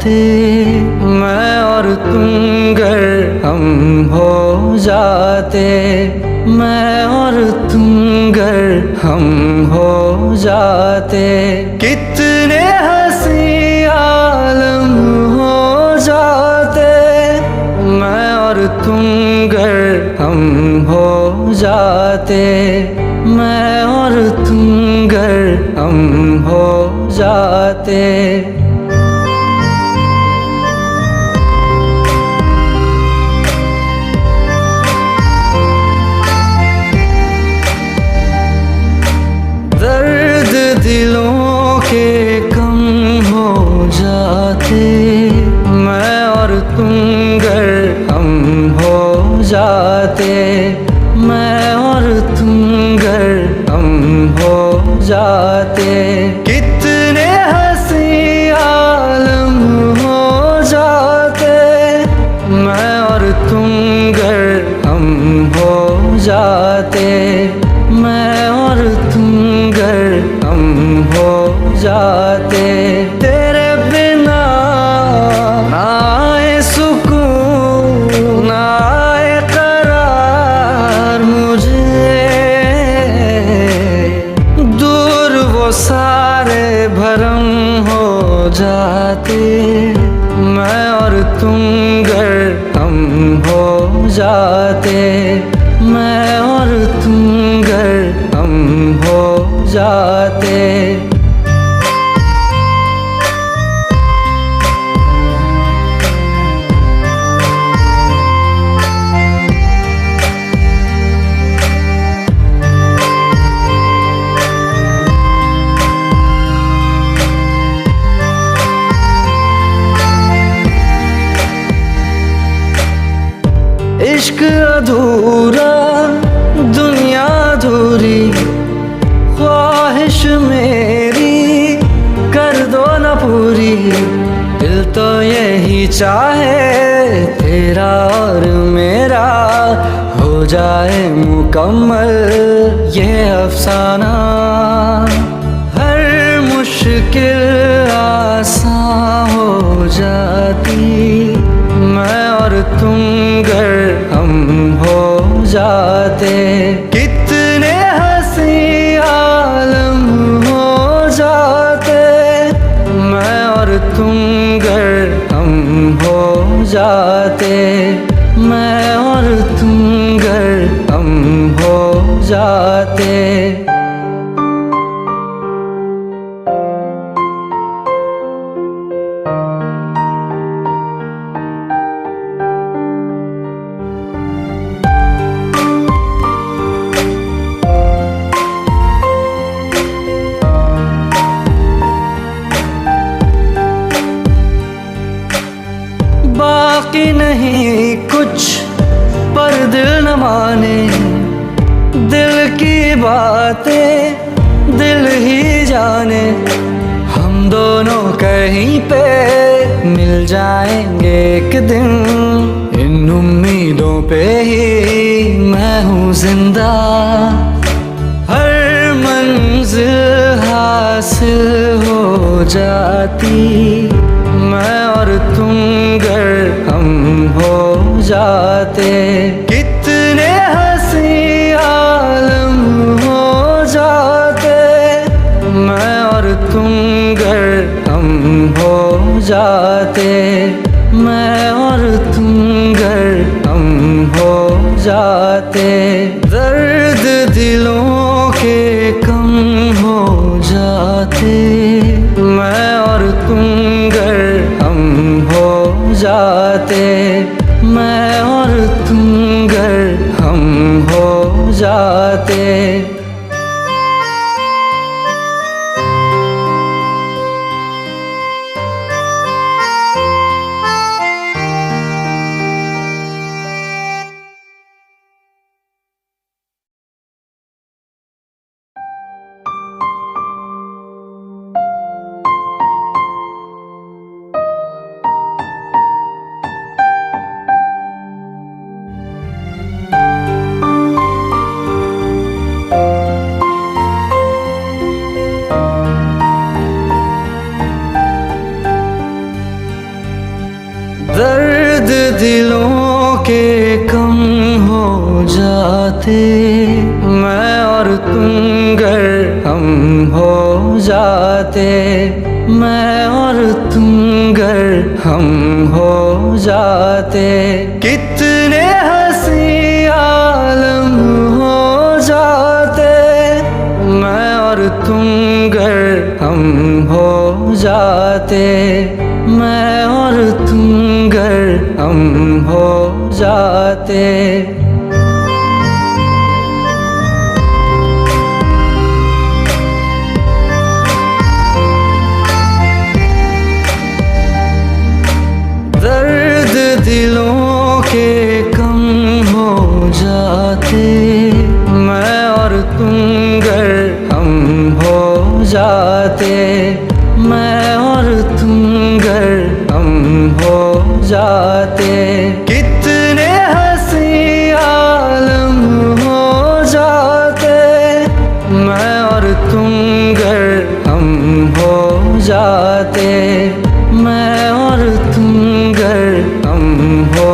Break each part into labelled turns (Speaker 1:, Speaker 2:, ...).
Speaker 1: जाते, मैं और तुम गर हम हो जाते, मैं और तुम गर हम हो जाते, कितने हंसी आलम हो जाते, मैं और तुम गर हम हो जाते, मैं और तुम गर हम हो जाते। दर्द दिलों के कम हो जाते, मैं और तुम गर हम हो जाते, मैं और तुम गर हम हो जाते, कितने हंसी आलम हो जाते, मैं और तुम गर हम हो जाते, मैं और तुम गर हम हो जाते। तेरे बिना ना आए सुकून, ना आए करार मुझे, दूर वो सारे भरम हो जाते, मैं और तुम गर हम हो जाते, मैं और तुम गर हम हो जाते। इश्क अधूरा, दुनिया अधूरी, ख्वाहिश मेरी कर दो न पूरी, दिल तो यही चाहे तेरा और मेरा हो जाए मुकम्मल ये अफसाना, हर मुश्किल आसान हो जाती, मैं और तुम गर हम हो जाते, कितने हंसी आलम हो जाते, मैं और तुम गर हम हो जाते, मैं और तुम गर हम हो जाते। बाकी नहीं कुछ पर दिल न माने, दिल की बातें दिल ही जाने, हम दोनों कहीं पे मिल जाएंगे एक दिन, इन उम्मीदों पे ही मैं हूँ जिंदा, हर मंजिल हासिल हो जाती, मैं और तुम गर हम हो जाते, कितने हंसी आलम हो जाते, मैं और तुम गर हम हो जाते, मैं और तुम गर हम हो जाते। दर्द दिलों के कम हो जाते, मैं और तुम गर हम हो जाते, मैं और तुम गर हम हो जाते। जाते, मैं और तुम गर हम हो जाते, मैं और तुम गर हम हो जाते, कितने हंसी आलम हो जाते, मैं और तुम गर हम हो जाते, मैं और तुम गर हम हो जाते। दर्द दिलों के कम हो जाते, मैं और तुम गर हम हो जाते, मैं और तुम गर हम हो जाते, कितने हंसी आलम हो जाते, मैं और तुम गर हम हो जाते, मैं और तुम गर हम हो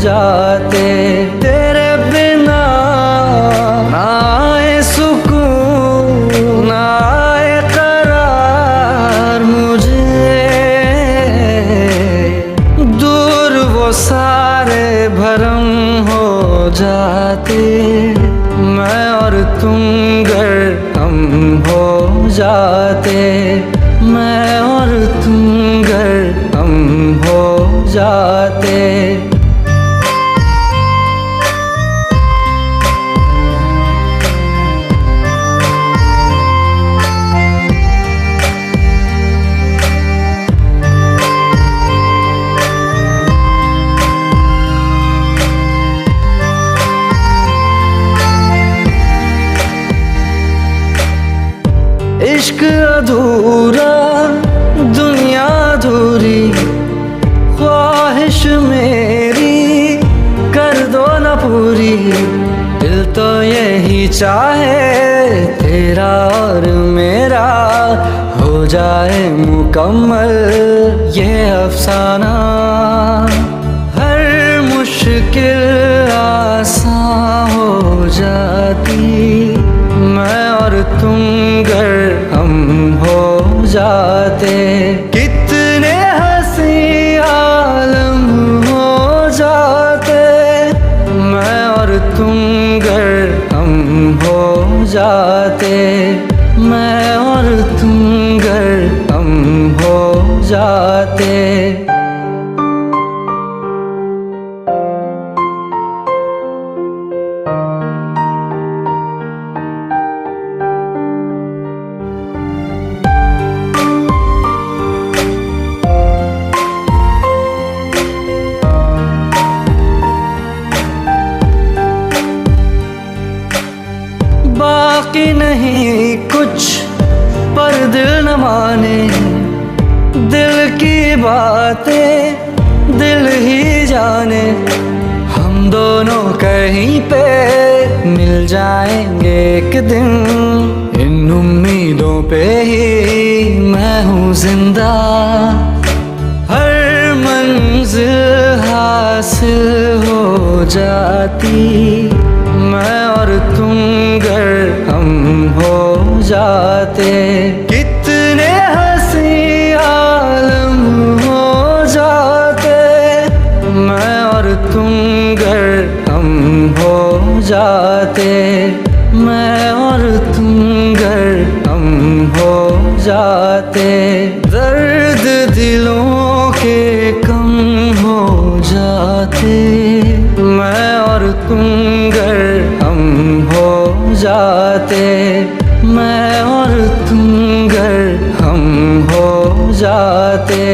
Speaker 1: जाते। तेरे बिना ना आए सुकून, ना आए करार मुझे, दूर वो सारे भरम हो जाते, मैं और तुम गर हम हो जाते, मैं और तुम गर हम हो जाते। इश्क अधूरा, दुनिया अधूरी, ख्वाहिश मेरी कर दो न पूरी, दिल तो यही चाहे तेरा और मेरा हो जाए मुकम्मल ये अफसाना, हर मुश्किल आसान हो जाती, मैं और तुम गर हम हो जाते, कितने हंसी आलम हो जाते, मैं और तुम गर हम हो जाते, मैं और तुम गर हम हो जाते। बाकी नहीं कुछ पर दिल न माने, दिल की बातें दिल ही जाने, हम दोनों कहीं पे मिल जाएंगे एक दिन, इन उम्मीदों पे ही मैं हूँ जिंदा, हर मंजिल हासिल हो जाती, मैं और तुम गर हम हो जाते, कितने हंसी आलम हो जाते, मैं और तुम गर हम हो जाते, मैं और तुम गर हम हो जाते। दर्द दिलों के कम हो जाते, मैं और तुम गर हम हो जाते, मैं और तुम गर हम हो जाते।